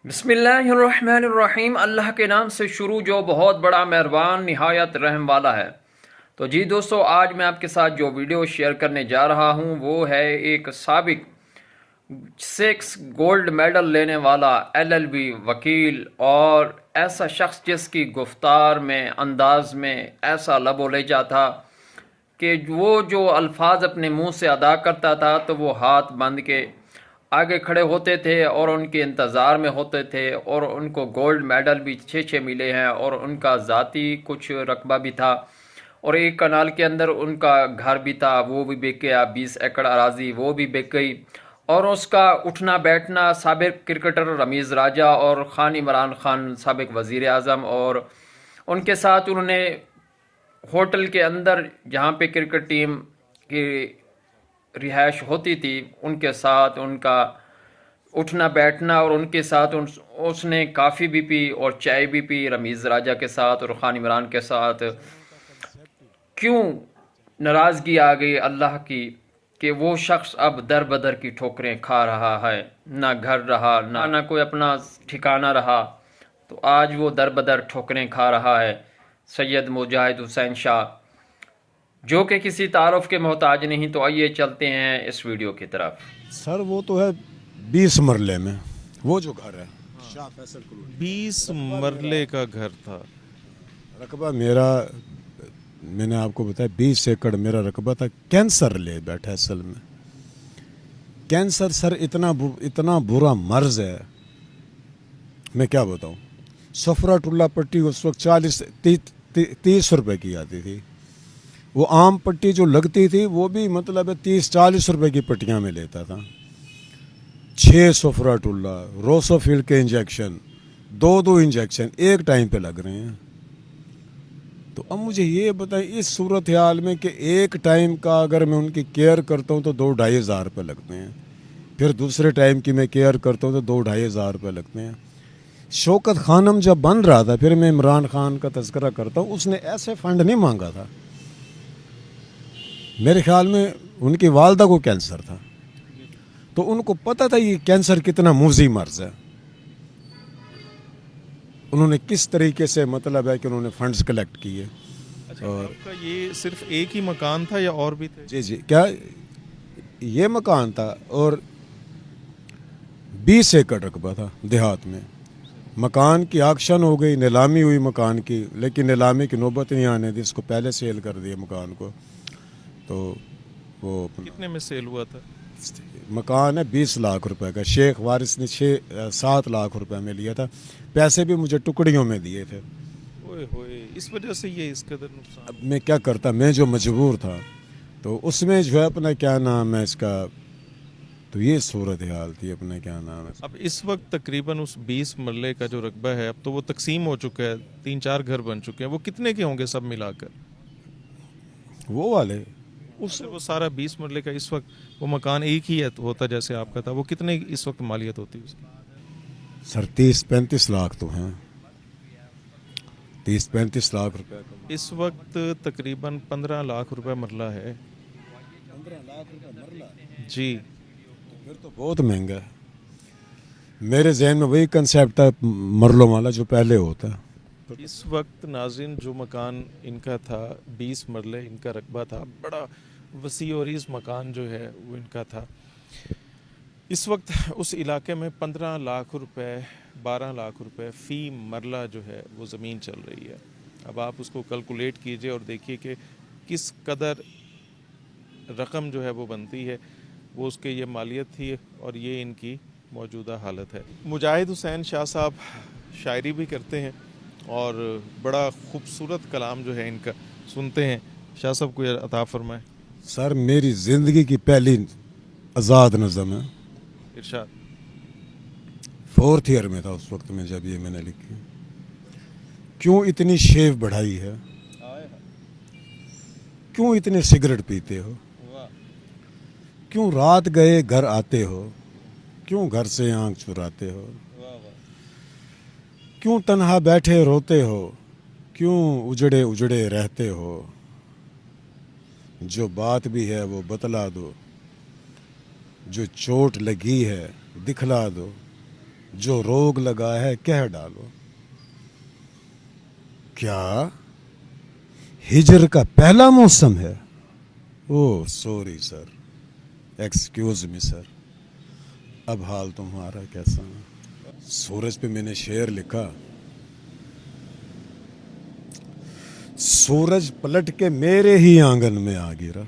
बिस्मिल्लाहिर्रहमानिर्रहीम। अल्लाह के नाम से शुरू जो बहुत बड़ा मेहरबान निहायत रहम वाला है। तो जी दोस्तों, आज मैं आपके साथ जो वीडियो शेयर करने जा रहा हूँ वो है एक साबिक 6 गोल्ड मेडल लेने वाला एलएलबी वकील और ऐसा शख्स जिसकी गुफ्तार में अंदाज में ऐसा लबो लहजा था कि वो जो अल्फाज अपने मुंह से अदा करता था तो वो हाथ बांध के आगे खड़े होते थे और उनके इंतज़ार में होते थे। और उनको गोल्ड मेडल भी 6 मिले हैं और उनका ज़ाती कुछ रकबा भी था और एक कनाल के अंदर उनका घर भी था, वो भी बिक गया। 20 एकड़ अराजी वो भी बिक गई। और उसका उठना बैठना साबिक क्रिकेटर रमीज़ राजा और खान इमरान खान साबिक वज़ीर आज़म, और उनके साथ उन्होंने होटल के अंदर जहाँ पे क्रिकेट टीम की रिहाइश होती थी उनके साथ उनका उठना बैठना, और उनके साथ उसने काफ़ी भी पी और चाय भी पी रमीज़ राजा के साथ और ख़ान इमरान के साथ। क्यों नाराज़गी आ गई अल्लाह की कि वो शख्स अब दर बदर की ठोकरें खा रहा है, ना घर रहा ना कोई अपना ठिकाना रहा। तो आज वो दर बदर ठोकरें खा रहा है। सैयद मुजाहिद हुसैन शाह जो कि किसी तारुफ के मोहताज नहीं। तो आइए चलते हैं इस वीडियो की तरफ। सर वो तो है 20 मरले में वो जो घर है शाह फैसल कॉलोनी। 20 मरले का घर था। रकबा मेरा, मैंने आपको बताया 20 एकड़ मेरा रकबा था। कैंसर ले बैठा असल में। कैंसर सर इतना बुरा मर्ज है, मैं क्या बताऊं। सफरा टुल्ला पट्टी उस वक्त 30 रुपए की आती थी। वो आम पट्टी जो लगती थी वो भी मतलब 30-40 रुपए की पट्टियां में लेता था। 6 सफरा टुल्ला, रोसोफिल के इंजेक्शन, 2 इंजेक्शन एक टाइम पे लग रहे हैं। तो अब मुझे ये बताएं इस सूरत हाल में कि एक टाइम का अगर मैं उनकी केयर करता हूँ तो 2-2.5 हज़ार रुपये लगते हैं, फिर दूसरे टाइम की मैं केयर करता हूँ तो 2-2.5 हज़ार रुपये लगते हैं। शौकत खानम जब बन रहा था, फिर मैं इमरान खान का तज़किरा करता हूँ, उसने ऐसे फंड नहीं मांगा था। मेरे ख्याल में उनकी वालदा को कैंसर था, तो उनको पता था ये कैंसर कितना मुज़ी मर्ज है। उन्होंने किस तरीके से मतलब है कि उन्होंने फंड्स कलेक्ट किए। अच्छा, और आपका ये सिर्फ एक ही मकान था या और भी थे? जी क्या ये मकान था और 20 एकड़ रकबा था देहात में। मकान की ऑक्शन हो गई, नीलामी हुई मकान की, लेकिन नीलामी की नौबत नहीं आने दी, इसको पहले सेल कर दिया मकान को। तो वो कितने में सेल हुआ था? मकान है 20 लाख रुपए का। शेख वारिस ने 6-7 लाख रुपए में लिया था। पैसे भी मुझे टुकड़ियों में दिए थे। ओए होए, इस वजह से ये इस कदर नुकसान। अब मैं क्या करता, मैं जो मजबूर था तो उसमें जो है अपना क्या नाम है इसका, तो ये सूरत हाल थी। अपना क्या नाम है, अब इस वक्त तकरीबन उस 20 मरले का जो रकबा है अब तो वो तकसीम हो चुका है, 3-4 घर बन चुके हैं। वो कितने के होंगे सब मिलाकर? वो वाले उससे वो सारा 20 मरले का इस वक्त वो मकान एक ही है होता जैसे आपका था, वो कितने इस वक्त मालियत होती है उसकी? सर 30-35 लाख तो हैं। 30-35 लाख रुपए इस वक्त तकरीबन 15 लाख रुपए मरला है। 15 लाख रुपए मरला जी, फिर तो बहुत महंगा है। मेरे जहन में वही कंसेप्ट था मरलों वाला जो पहले होता। इस वक्त नाज़रीन जो मकान इनका था 20 मरले इनका रकबा था, बड़ा वसी और इस मकान जो है वो इनका था। इस वक्त उस इलाके में 15 लाख रुपए 12 लाख रुपए फ़ी मरला जो है वो ज़मीन चल रही है। अब आप उसको कैलकुलेट कीजिए और देखिए कि किस कदर रकम जो है वो बनती है। वो उसके ये मालियत थी और ये इनकी मौजूदा हालत है। मुजाहिद हुसैन शाह साहब शायरी भी करते हैं और बड़ा खूबसूरत कलाम जो है इनका सुनते हैं। शाह साहब को अता फरमाए। सर मेरी ज़िंदगी की पहली आज़ाद नज़म है। इरशाद। 4th ईयर में था उस वक्त में जब ये मैंने लिखी। क्यों इतनी शेव बढ़ाई है, क्यों इतने सिगरेट पीते हो, क्यों रात गए घर आते हो, क्यों घर से आंख चुराते हो, क्यों तन्हा बैठे रोते हो, क्यों उजड़े उजड़े रहते हो। जो बात भी है वो बतला दो, जो चोट लगी है दिखला दो, जो रोग लगा है कह डालो। क्या हिजर का पहला मौसम है? Oh sorry sir, excuse me sir. अब हाल तुम्हारा कैसा है? सूरज पे मैंने शेर लिखा, सूरज पलट के मेरे ही आंगन में आ गिरा।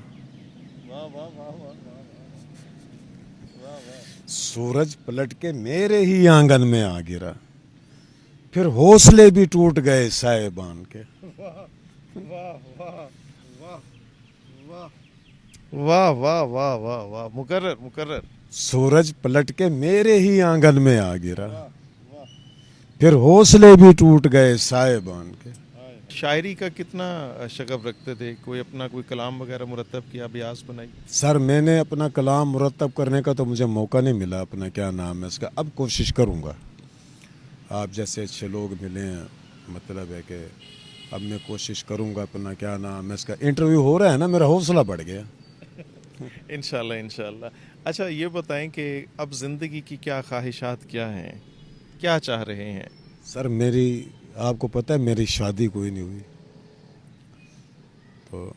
सूरज पलट के मेरे ही आंगन में आ गिरा, फिर हौसले भी टूट गए साहिबान के। वाह वाह वाह वाह वाह, मुकर्रर मुकर्रर। सूरज पलट के मेरे ही आंगन में आ गिरा, फिर हौसले भी टूट गए साहिबान के। शायरी का कितना शगफ रखते थे? कोई अपना कोई कलाम वगैरह मुरतब किया, अभ्यास बनाई? सर मैंने अपना कलाम मुरतब करने का तो मुझे मौका नहीं मिला, अपना क्या नाम है इसका, अब कोशिश करूँगा। आप जैसे अच्छे लोग मिले हैं, मतलब है कि अब मैं कोशिश करूँगा, अपना क्या नाम है इसका, इंटरव्यू हो रहा है ना, मेरा हौसला बढ़ गया। इंशाल्लाह इंशाल्लाह। अच्छा ये बताएं कि अब ज़िंदगी की क्या ख्वाहिशात क्या हैं, क्या चाह रहे हैं? सर मेरी, आपको पता है मेरी शादी कोई नहीं हुई, तो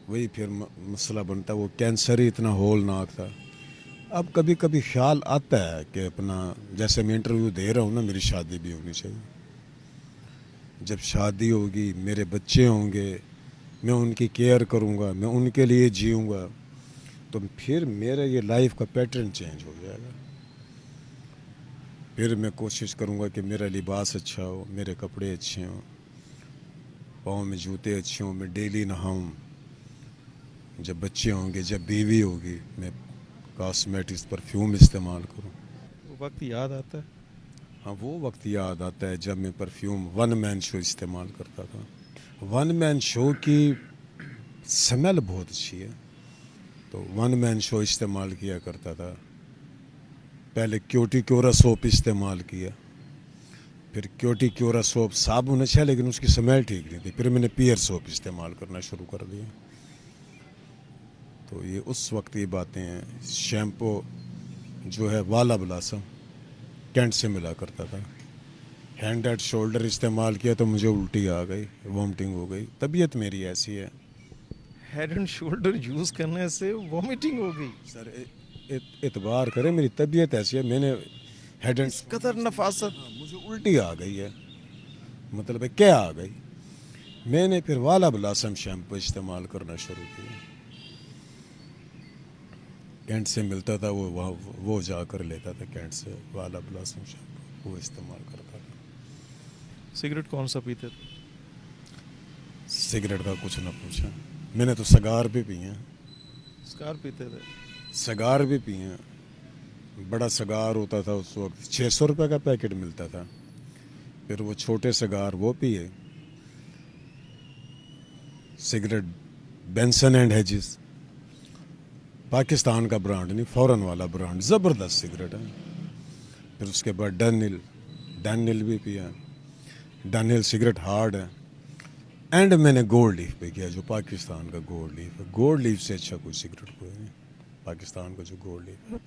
वही फिर मसला बनता, वो कैंसर ही इतना होलनाक था। अब कभी कभी ख्याल आता है कि अपना, जैसे मैं इंटरव्यू दे रहा हूँ ना, मेरी शादी भी होनी चाहिए। जब शादी होगी, मेरे बच्चे होंगे, मैं उनकी केयर करूँगा, मैं उनके लिए जीऊँगा, तो फिर मेरा ये लाइफ का पैटर्न चेंज हो जाएगा। फिर मैं कोशिश करूँगा कि मेरा लिबास अच्छा हो, मेरे कपड़े अच्छे हों, पाँव में जूते अच्छे हों, मैं डेली नहाऊं। जब बच्चे होंगे, जब बीवी होगी, मैं कॉस्मेटिक्स परफ्यूम इस्तेमाल करूं। वो वक्त याद आता है? हाँ वो वक्त याद आता है जब मैं परफ्यूम वन मैन शो इस्तेमाल करता था। वन मैन शो की स्मेल बहुत अच्छी है, तो वन मैन शो इस्तेमाल किया करता था। पहले क्योटी क्योरा सोप इस्तेमाल किया, फिर क्योटी क्योरा सोप साबुन अच्छा है लेकिन उसकी स्मेल ठीक नहीं थी, फिर मैंने पियर सोप इस्तेमाल करना शुरू कर दिया। तो ये उस वक्त की बातें हैं। शैम्पू जो है वाला ब्लासम कैंट से मिला करता था। हैंड एंड शोल्डर इस्तेमाल किया तो मुझे उल्टी आ गई, वॉमिटिंग हो गई। तबीयत मेरी ऐसी है। हेड एंड शोल्डर यूज़ करने से वॉमिटिंग हो गई? सर इतबार करें, मेरी तबीयत ऐसी है, मैंने हेड एंड कदर नफासत। मुझे उल्टी आ गई है, मतलब है क्या आ गई। मैंने फिर वाला ब्लासम शैम्पू इस्तेमाल करना शुरू किया। कैंट से मिलता था, वो जाकर लेता था कैंट से वाला ब्लासम शैम्पू, वो इस्तेमाल करता था। सिगरेट कौन सा पीते थे? सिगरेट का कुछ ना पूछा, मैंने तो सगार भी पिए हैं। स्कार पीते थे? सगार भी पिए हैं। बड़ा सगार होता था उस वक्त, 600 रुपये का पैकेट मिलता था। फिर वो छोटे सगार वो पिए। Cigarette Benson and Hedges, Pakistan का ब्रांड नहीं, फॉरेन वाला ब्रांड, ज़बरदस्त सिगरेट है। फिर उसके बाद डैनियल भी पिया। डैनियल सिगरेट हार्ड है। एंड मैंने गोल्ड लीफ पे किया, जो पाकिस्तान का गोल्ड लीफ है। गोल्ड लीफ से अच्छा कोई सिगरेट कोई नहीं, पाकिस्तान का जो गोल्ड लीफ है।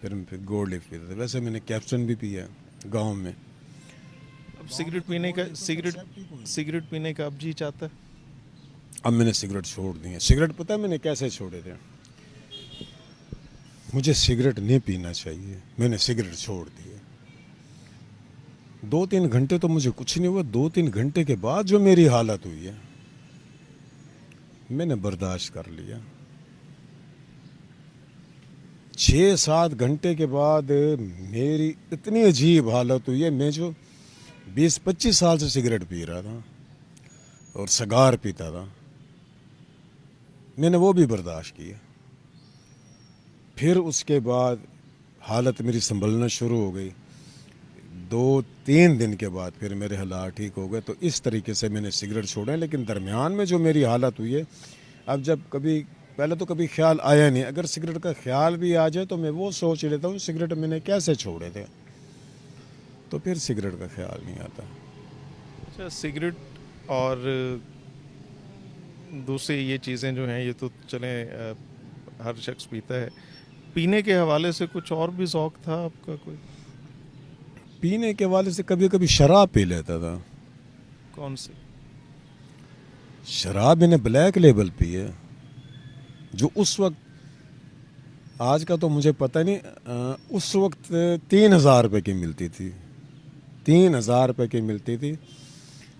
फिर गोल्ड लीफ पीता था। वैसे मैंने कैप्टन भी पिया गांव में। अब सिगरेट पीने का अब जी चाहता है? अब मैंने सिगरेट छोड़ दी है। सिगरेट पता है मैंने कैसे छोड़े थे? मुझे सिगरेट नहीं पीना चाहिए, मैंने सिगरेट छोड़ दी है। 2-3 घंटे तो मुझे कुछ नहीं हुआ, 2-3 घंटे के बाद जो मेरी हालत हुई है, मैंने बर्दाश्त कर लिया। 6-7 घंटे के बाद मेरी इतनी अजीब हालत हुई है। मैं जो 20-25 साल से सिगरेट पी रहा था और सगार पीता था, मैंने वो भी बर्दाश्त किया। फिर उसके बाद हालत मेरी संभलना शुरू हो गई। 2-3 दिन के बाद फिर मेरे हालात ठीक हो गए। तो इस तरीके से मैंने सिगरेट छोड़ा है। लेकिन दरमियान में जो मेरी हालत हुई है, अब जब कभी, पहले तो कभी ख्याल आया नहीं, अगर सिगरेट का ख्याल भी आ जाए तो मैं वो सोच लेता हूँ सिगरेट मैंने कैसे छोड़े थे, तो फिर सिगरेट का ख्याल नहीं आता। अच्छा, सिगरेट और दूसरी ये चीज़ें जो हैं, ये तो चलें हर शख्स पीता है, پینے کے حوالے سے کچھ اور بھی ذوق تھا آپ کا کوئی؟ پینے کے والے سے کبھی کبھی شراب پی لیتا تھا. کون سی؟ شراب میں نے بلیک لیبل پی ہے جو اس وقت, آج کا تو مجھے پتہ نہیں, اس وقت 3,000 روپے کی ملتی تھی. 3,000 روپے کی ملتی تھی.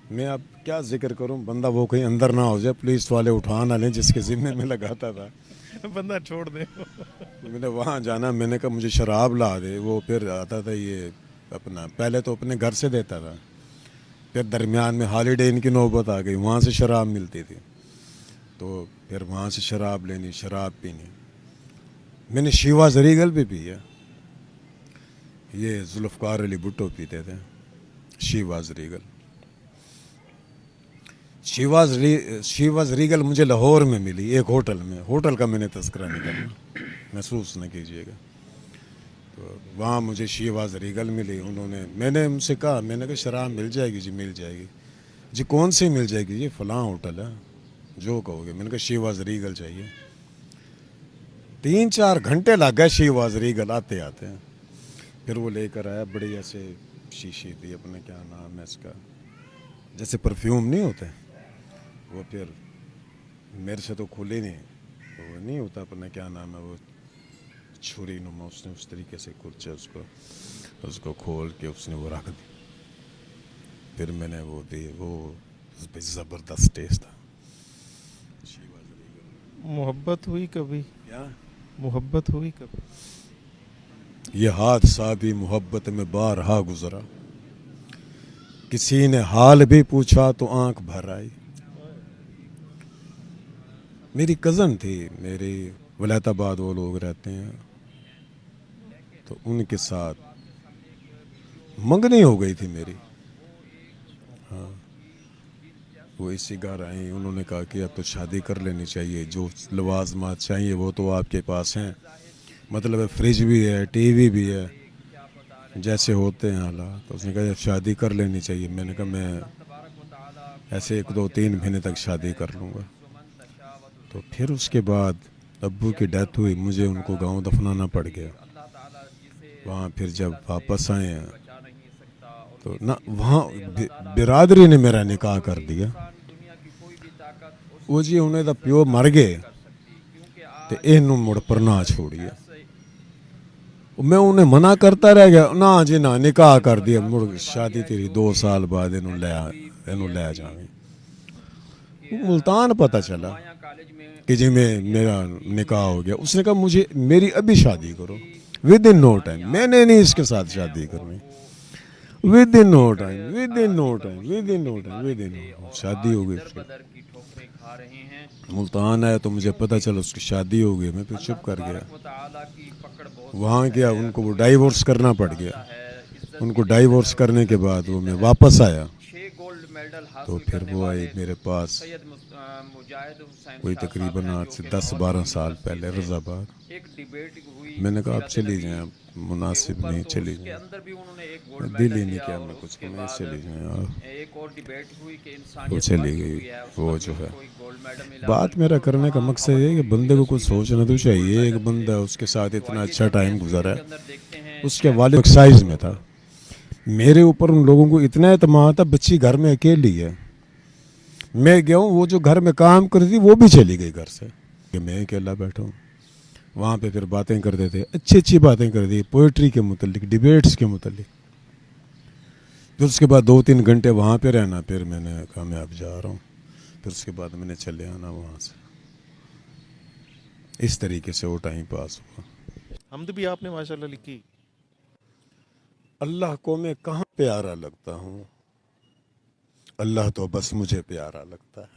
میں اب کیا ذکر کروں, بندہ وہ کہیں اندر نہ ہو جائے, پولیس والے اٹھا نہ لیں جس کے ذمے میں لگاتا تھا. بندہ چھوڑ دے. میں نے وہاں جانا, میں نے کہا مجھے شراب لا دے. وہ پھر آتا تھا, یہ اپنا پہلے تو اپنے گھر سے دیتا تھا, پھر درمیان میں ہالیڈے ان کی نوبت آ گئی, وہاں سے شراب ملتی تھی تو پھر وہاں سے شراب لینی, شراب پینی. میں نے شیوا زریگل بھی پی ہے. یہ ذوالفقار علی بھٹو پیتے تھے, شیوا زریگل. شیوا زریگل مجھے لاہور میں ملی ایک ہوٹل میں. ہوٹل کا میں نے تذکرہ نہیں کرنا, محسوس نہ کیجیے گا. تو وہاں مجھے شیوا زریگل ملی. انہوں نے, میں نے ان سے کہا, میں نے کہا شراب مل جائے گی؟ جی مل جائے گی. جی کون سی مل جائے گی؟ جی فلاں ہوٹل ہے, جو کہو گے. میں نے کہا شیوا زریگل چاہیے. 3-4 گھنٹے لگ گئے شیوا زریگل آتے آتے. پھر وہ لے کر آیا, بڑی ایسے شیشی تھی, اپنے کیا نام ہے اس کا, جیسے پرفیوم نہیں ہوتے وہ. پھر میرے سے تو کھلی نہیں, وہ نہیں ہوتا اپنا کیا نام ہے وہ, چھری نما. اس نے اس طریقے سے کلچا اس کو کھول کے اس نے وہ رکھ دی. پھر میں نے وہ دی, وہ زبردست ٹیسٹ تھا. محبت ہوئی کبھی؟ کیا محبت ہوئی کبھی؟ یہ حادثہ بھی محبت میں بارہا گزرا, کسی نے حال بھی پوچھا تو آنکھ بھر آئی. میری کزن تھی, میری ولایت آباد وہ لوگ رہتے ہیں, تو ان کے ساتھ منگنی ہو گئی تھی میری. ہاں, وہ اسی گھر آئیں. انہوں نے کہا کہ اب تو شادی کر لینی چاہیے, جو لوازمات چاہیے وہ تو آپ کے پاس ہیں, مطلب فریج بھی ہے, ٹی وی بھی ہے, جیسے ہوتے ہیں حالات. تو اس نے کہا اب شادی کر لینی چاہیے. میں نے کہا میں ایسے 1-2-3 مہینے تک شادی کر لوں گا. تو پھر اس کے بعد ابو کی ڈیتھ ہوئی, مجھے ان کو گاؤں دفنانا پڑ گیا. وہاں پھر جب واپس آئے ہیں تو نہ وہاں برادری نے میرا نکاح کر دیا. وہ جی انہیں دا پیو مر گئے تو اینوں مڑ پر نہ چھوڑیے. میں انہیں منع کرتا رہ گیا, نہ جی نہ, نکاح کر دیا. مڑ شادی تیری 2 سال بعد اینوں لے جائیں. ملتان پتہ چلا کہ جی میرا نکاح ہو گیا. اس نے کہا مجھے میری ابھی شادی کرو ود ان نو ٹائم. میں نے نہیں اس کے ساتھ شادی کرنی. ود ان نو ٹائم شادی ہو گئی. ملتان آیا تو مجھے پتہ چلا اس کی شادی ہو گئی. میں پھر چپ کر گیا. وہاں گیا, ان کو وہ ڈائیورس کرنا پڑ گیا. ان کو ڈائیورس کرنے کے بعد وہ میں واپس آیا تو پھر وہ آئی میرے پاس کوئی تقریباً آج سے 10-12 سال پہلے رضا آباد. میں نے کہا آپ چلی جائیں, آپ مناسب نہیں, چلی جائیں. دل ہی نہیں کیا میں کچھ, میں چلی جائیں. اور وہ چلی گئی. وہ جو ہے بات میرا کرنے کا مقصد یہ ہے کہ بندے کو کچھ سوچنا تو چاہیے. ایک بندہ اس کے ساتھ اتنا اچھا ٹائم گزرا ہے, اس کے والد ایکسائز میں تھا. میرے اوپر ان لوگوں کو اتنا اعتماد تھا, بچی گھر میں اکیلی ہے. میں گیا ہوں, وہ جو گھر میں کام کرتی تھی وہ بھی چلی گئی گھر سے, کہ میں اکیلا بیٹھا ہوں. وہاں پہ پھر باتیں کرتے تھے, اچھی باتیں کرتی, پوئٹری کے متعلق, ڈیبیٹس کے متعلق. پھر اس کے بعد 2-3 گھنٹے وہاں پہ رہنا. پھر میں نے کہا میں اب جا رہا ہوں. پھر اس کے بعد میں نے چلے آنا وہاں سے. اس طریقے سے وہ ٹائم پاس ہوا. حمد بھی آپ نے ماشاءاللہ لکھی. اللہ کو میں کہاں پیارا لگتا ہوں, اللہ تو بس مجھے پیارا لگتا ہے.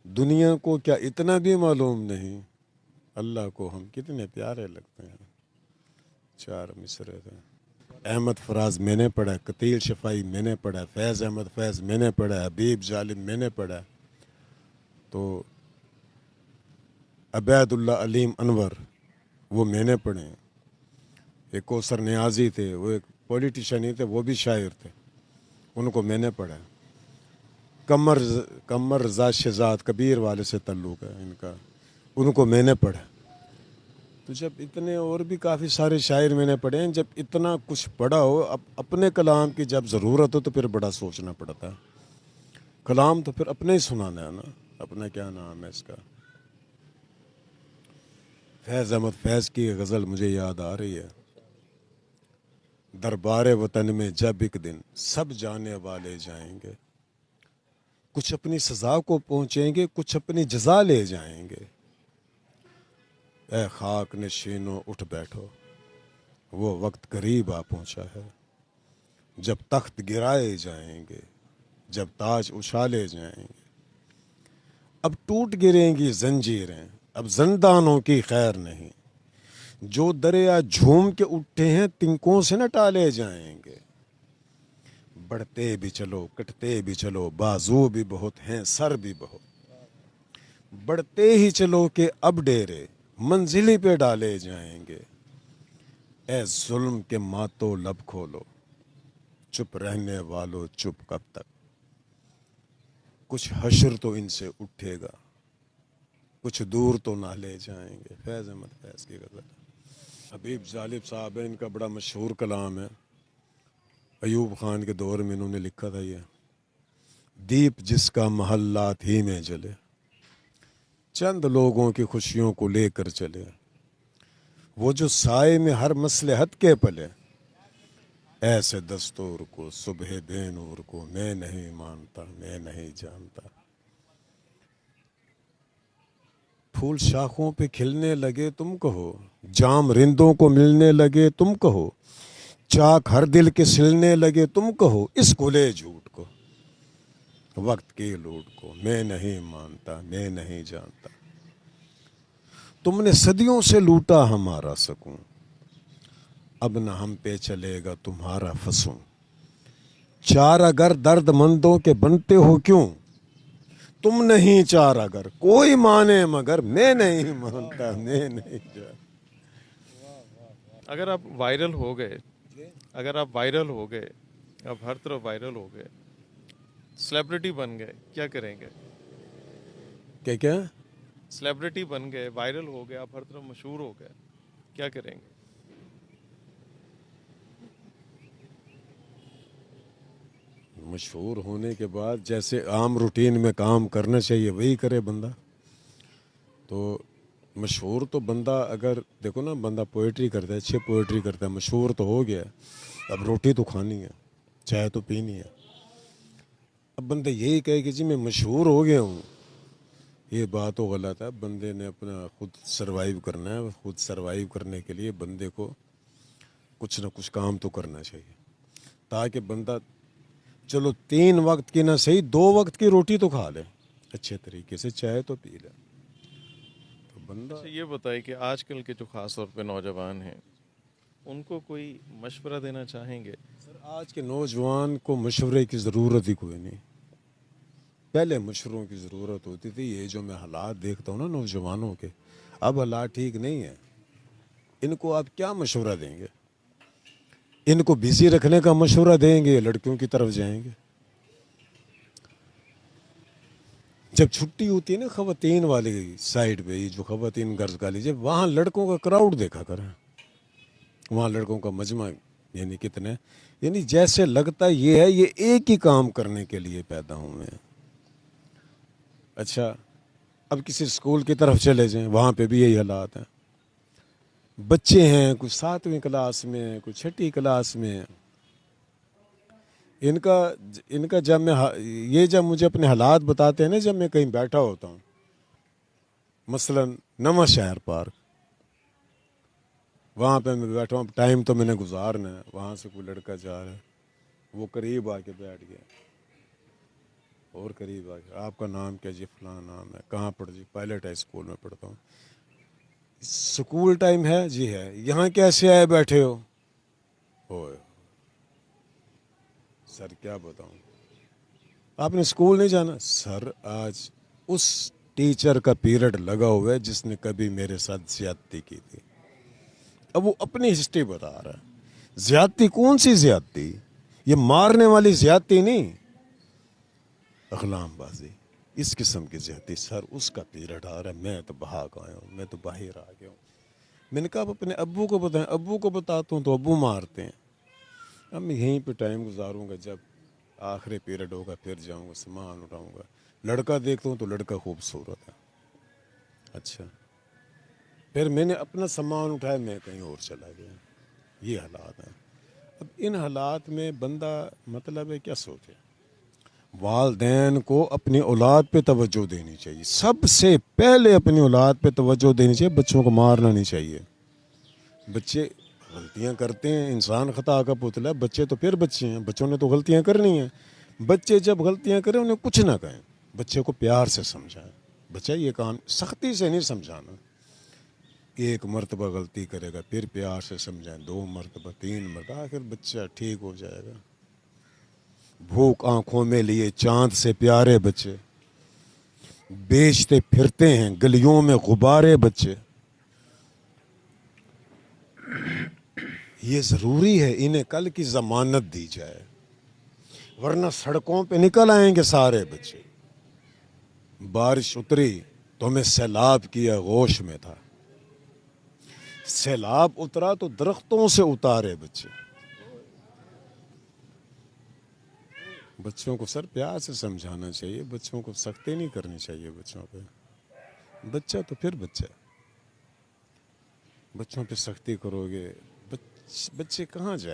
دنیا کو کیا اتنا بھی معلوم نہیں اللہ کو ہم کتنے پیارے لگتے ہیں. 4 مصرے تھے. احمد فراز میں نے پڑھا, قتیل شفائی میں نے پڑھا, فیض احمد فیض میں نے پڑھا, حبیب ظالم میں نے پڑھا, تو عبید اللہ علیم انور وہ میں نے پڑھے. ایک کوثر نیازی تھے, وہ ایک پولیٹیشین ہی تھے, وہ بھی شاعر تھے, ان کو میں نے پڑھا. قمر رضا شہزاد کبیر والے سے تعلق ہے ان کا, ان کو میں نے پڑھا. تو جب اتنے اور بھی کافی سارے شاعر میں نے پڑھے ہیں، جب اتنا کچھ پڑھا ہو، اب اپنے کلام کی جب ضرورت ہو تو پھر بڑا سوچنا پڑتا ہے. کلام تو پھر اپنے ہی سنانا ہے نا. اپنا کیا نام ہے اس کا، فیض احمد فیض کی غزل مجھے یاد آ رہی ہے. دربار وطن میں جب ایک دن سب جانے والے جائیں گے، کچھ اپنی سزا کو پہنچیں گے، کچھ اپنی جزا لے جائیں گے. اے خاک نشینوں اٹھ بیٹھو، وہ وقت قریب آ پہنچا ہے. جب تخت گرائے جائیں گے، جب تاج اچھالے جائیں گے. اب ٹوٹ گریں گی زنجیریں، اب زندانوں کی خیر نہیں. جو دریا جھوم کے اٹھے ہیں تنکوں سے نہ ٹالے جائیں گے. بڑھتے بھی چلو کٹتے بھی چلو، بازو بھی بہت ہیں سر بھی بہت. بڑھتے ہی چلو کہ اب ڈیرے منزلی پہ ڈالے جائیں گے. اے ظلم کے ماتو لب کھولو، چپ رہنے والو چپ کب تک. کچھ حشر تو ان سے اٹھے گا، کچھ دور تو نہ لے جائیں گے. فیض احمد فیض کی غزل. حبیب ظالب صاحب ہے، ان کا بڑا مشہور کلام ہے. ایوب خان کے دور میں انہوں نے لکھا تھا یہ: دیپ جس کا محلات ہی میں جلے، چند لوگوں کی خوشیوں کو لے کر چلے. وہ جو سائے میں ہر مصلحت کے پلے، ایسے دستور کو صبح بے نور کو میں نہیں مانتا میں نہیں جانتا. پھول شاخوں پہ کھلنے لگے تم کہو، جام رندوں کو ملنے لگے تم کہو، چاک ہر دل کے سلنے لگے تم کہو. اس کھلے جھوٹ کو، وقت کی لوٹ کو میں نہیں مانتا میں نہیں جانتا. تم نے صدیوں سے لوٹا ہمارا سکون، اب نہ ہم پہ چلے گا تمہارا فسوں. چار اگر درد مندوں کے بنتے ہو کیوں، تم نہیں چار اگر کوئی مانے مگر میں نہیں مانتا میں نہیں جانتا. اگر آپ وائرل ہو گئے، اگر آپ وائرل ہو گئے، آپ ہر طرف وائرل ہو گئے، سلیبریٹی بن گئے، کیا کریں گے؟ کیا سلیبریٹی بن گئے، وائرل ہو گئے، آپ ہر طرف مشہور ہو گئے، کیا کریں گے؟ مشہور ہونے کے بعد جیسے عام روٹین میں کام کرنا چاہیے وہی کرے بندہ. تو مشہور تو بندہ اگر دیکھو نا، بندہ پوئٹری کرتا ہے، اچھی پوئٹری کرتا ہے، مشہور تو ہو گیا، اب روٹی تو کھانی ہے، چائے تو پینی ہے. اب بندہ یہی کہے کہ جی میں مشہور ہو گیا ہوں، یہ بات تو غلط ہے. بندے نے اپنا خود سروائیو کرنا ہے. خود سروائیو کرنے کے لیے بندے کو کچھ نہ کچھ کام تو کرنا چاہیے، تاکہ بندہ چلو 3 وقت کی نہ صحیح 2 وقت کی روٹی تو کھا لے، اچھے طریقے سے چائے تو پی لے. تو بندہ اچھا یہ بتائیں کہ آج کل کے جو خاص طور پہ نوجوان ہیں، ان کو کوئی مشورہ دینا چاہیں گے؟ سر آج کے نوجوان کو مشورے کی ضرورت ہی کوئی نہیں. پہلے مشوروں کی ضرورت ہوتی تھی. یہ جو میں حالات دیکھتا ہوں نا نوجوانوں کے، اب حالات ٹھیک نہیں ہیں. ان کو آپ کیا مشورہ دیں گے؟ ان کو بزی رکھنے کا مشورہ دیں گے، لڑکیوں کی طرف جائیں گے. جب چھٹی ہوتی ہے نا خواتین والی سائڈ پہ، جو خواتین غرض کا لیجیے، وہاں لڑکوں کا کراؤڈ دیکھا کریں، وہاں لڑکوں کا مجمع، یعنی کتنے، یعنی جیسے لگتا یہ ہے یہ ایک ہی کام کرنے کے لیے پیدا ہوئے ہیں. اچھا اب کسی اسکول کی طرف چلے جائیں، وہاں پہ بھی یہی حالات ہیں. بچے ہیں، کچھ 7ویں کلاس میں ہیں، کچھ 6ٹھی کلاس میں ہیں. ان کا جب جب مجھے اپنے حالات بتاتے ہیں نا، جب میں کہیں بیٹھا ہوتا ہوں، مثلا نواں شہر پارک، وہاں پہ میں بیٹھا ہوں، ٹائم تو میں نے گزارنا ہے. وہاں سے کوئی لڑکا جا رہا ہے، وہ قریب آ کے بیٹھ گیا، اور قریب آ گیا. آپ کا نام کیا؟ جی فلاں نام ہے. کہاں پڑھ؟ جی پائلٹ ہائی اسکول میں پڑھتا ہوں. اسکول ٹائم ہے؟ جی ہے. یہاں کیسے آئے بیٹھے ہو؟ ہوئے سر کیا بتاؤں، آپ نے اسکول نہیں جانا؟ سر آج اس ٹیچر کا پیریڈ لگا ہوا ہے جس نے کبھی میرے ساتھ زیادتی کی تھی. اب وہ اپنی ہسٹری بتا رہا ہے. زیادتی کون سی زیادتی؟ یہ مارنے والی زیادتی نہیں، اقلام بازی، اس قسم کی زیادتی. سر اس کا پیریڈ آ رہا ہے، میں تو بھاگ آیا ہوں، میں تو باہر آ گیا ہوں. मैंने कहा आप अपने अब्बू को बताएं, अब्बू को बताता हूँ तो अब्बू मारते हैं। अब मैं यहीं पे टाइम गुजारूंगा, जब आखिरी पीरियड होगा फिर जाऊंगा, सामान उठाऊंगा। लड़का देखता हूँ तो लड़का खूबसूरत है, अच्छा, फिर मैंने अपना सामान उठाया, मैं कहीं और चला गया। ये हालात हैं। अब इन हालात में बंदा मतलब है क्या सोचे। वालदैन को अपनी औलाद पे तवज्जो देनी चाहिए, सबसे पहले अपनी औलाद पे तवज्जो देनी चाहिए। बच्चों को मारना नहीं चाहिए। बच्चे गलतियां करते हैं, इंसान खता का पुतला है। बच्चे तो फिर बच्चे हैं, बच्चों ने तो गलतियां करनी हैं। बच्चे जब गलतियां करें उन्हें कुछ ना कहें, बच्चे को प्यार से समझाएं। बच्चा ये काम सख्ती से नहीं समझाना। एक मर्तबा गलती करेगा फिर प्यार से समझाएं, 2 मरतबा 3 मरतबा, आखिर बच्चा ठीक हो जाएगा। भूख आंखों में लिए चांद से प्यारे बच्चे, बेचते फिरते हैं गलियों में गुब्बारे बच्चे। ये ज़रूरी है इन्हें कल की ज़मानत दी जाए, वरना सड़कों पे निकल आएंगे सारे बच्चे। बारिश उतरी तो मैं सैलाब की आगोश में था, सैलाब उतरा तो दरख्तों से उतारे बच्चे। बच्चों को सर प्यार से समझाना चाहिए, बच्चों को सख्ती नहीं करनी चाहिए बच्चों पे। बच्चा तो फिर बच्चा, बच्चों पे सख्ती करोगे बच्चे कहाँ जाए।